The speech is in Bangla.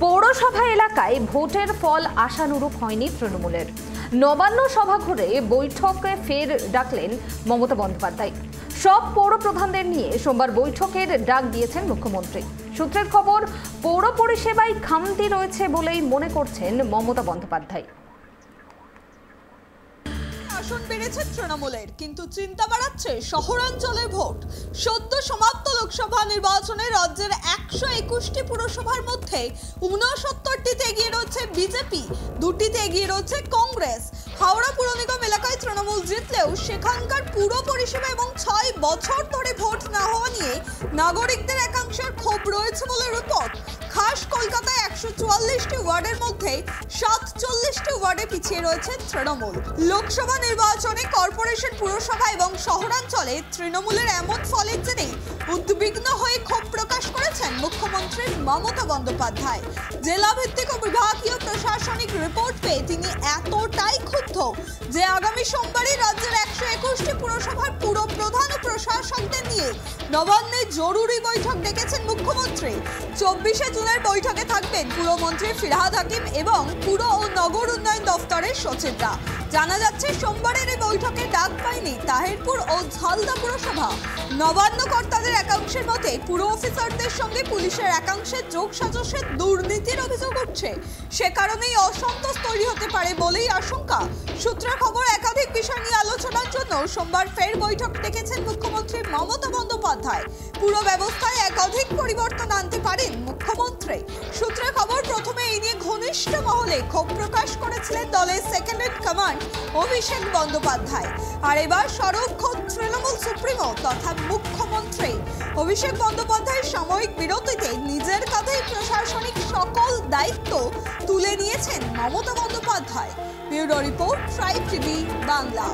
পৌরসভা এলাকায় ভোটের ফল আশানুরূপ হয়নি তৃণমূলের। নবান্ন সভা ঘুরে বৈঠকে ফের ডাকলেন মমতা বন্দ্যোপাধ্যায়। সব পৌর প্রধানদের নিয়ে সোমবার বৈঠকের ডাক দিয়েছেন মুখ্যমন্ত্রী। সূত্রের খবর, পৌর পরিষেবায় খামতি রয়েছে বলেই মনে করছেন মমতা বন্দ্যোপাধ্যায়। আসন বেড়েছে তৃণমূলের, কিন্তু চিন্তা বাড়াচ্ছে শহরাঞ্চলের ভোট। সদ্য সমাপ্ত লোকসভা নির্বাচনে রাজ্যের 121টি পুরসভার মধ্যে 69টিতে এগিয়ে রয়েছে বিজেপি, 2টিতে এগিয়ে রয়েছে কংগ্রেস। হাওড়া পুর নিগম এলাকায় তৃণমূল জিতলেও সেখানকার পুর পরিষেবা এবং 6 বছর ধরে ভোট না হওয়া নিয়ে নাগরিকদের একাংশের ক্ষোভ রয়েছে বলে রিপোর্ট। খাস কলকাতায় 144টি ওয়ার্ডের মধ্যে 47টি ওয়ার্ডে পিছিয়ে রয়েছে তৃণমূল। লোকসভা নির্বাচনে কর্পোরেশন, পুরসভা এবং শহরাঞ্চলে তৃণমূলের এমন ফলের জেরে উদ্বিগ্ন হয়ে ক্ষোভ প্রকাশ করেছেন মুখ্যমন্ত্রী মমতা বন্দ্যোপাধ্যায়। জেলা ভিত্তিক ও বিভাগীয় প্রশাসনিক রিপোর্ট পেয়ে তিনি এতটাই ক্ষুব্ধ যে আগামী সোমবারই রাজ্যের 121টি পুরসভার পুর প্রধান ও প্রশাসকদের নিয়ে নবান্নে জরুরি বৈঠক ডেকেছেন মুখ্যমন্ত্রী। 24শে জুনের বৈঠকে থাকবেন পুরমন্ত্রী ফিরহাদ হাকিম এবং পুর ও নগর উন্নয়ন দফতরের সচিবরা। জানা যাচ্ছে, সোমবারের এই বৈঠকে ডাক পায়নি তাহিরপুর ও ঝালদা পুরসভা। নবান্ন কর্তাদের একাংশের মতে পুর অফিসারদের সঙ্গে পুলিশের একাংশের যোগসাজশের দুর্নীতির অভিযোগ উঠছে। সে কারণেই অসন্তোষ তৈরি হতে পারে বলেই আশঙ্কা। সূত্রের খবর, একাধিক বিষয় নিয়ে আলোচনার জন্য সোমবার ফের বৈঠক ডেকেছেন মুখ্যমন্ত্রী মমতা বন্দ্যোপাধ্যায়। পুরো ব্যবস্থায় একাধিক পরিবর্তন আনতে পারেন মুখ্যমন্ত্রী। সূত্রের খবর, প্রথমে এই নিয়ে ঘনিষ্ঠ মহলে ক্ষোভ প্রকাশ করেছিলেন দলের second in command Abhishek Bandyopadhyay. আর এবার সরব খোদ তৃণমূল সুপ্রিমো তথা মুখ্যমন্ত্রী। অভিষেক বন্দ্যোপাধ্যায় সাময়িক বিরতিতে নিজের কাঁধেই প্রশাসনিক সকল দায়িত্ব তুলে নিয়েছেন Mamata Bandyopadhyay. Bureau report, tribe TV Bangla.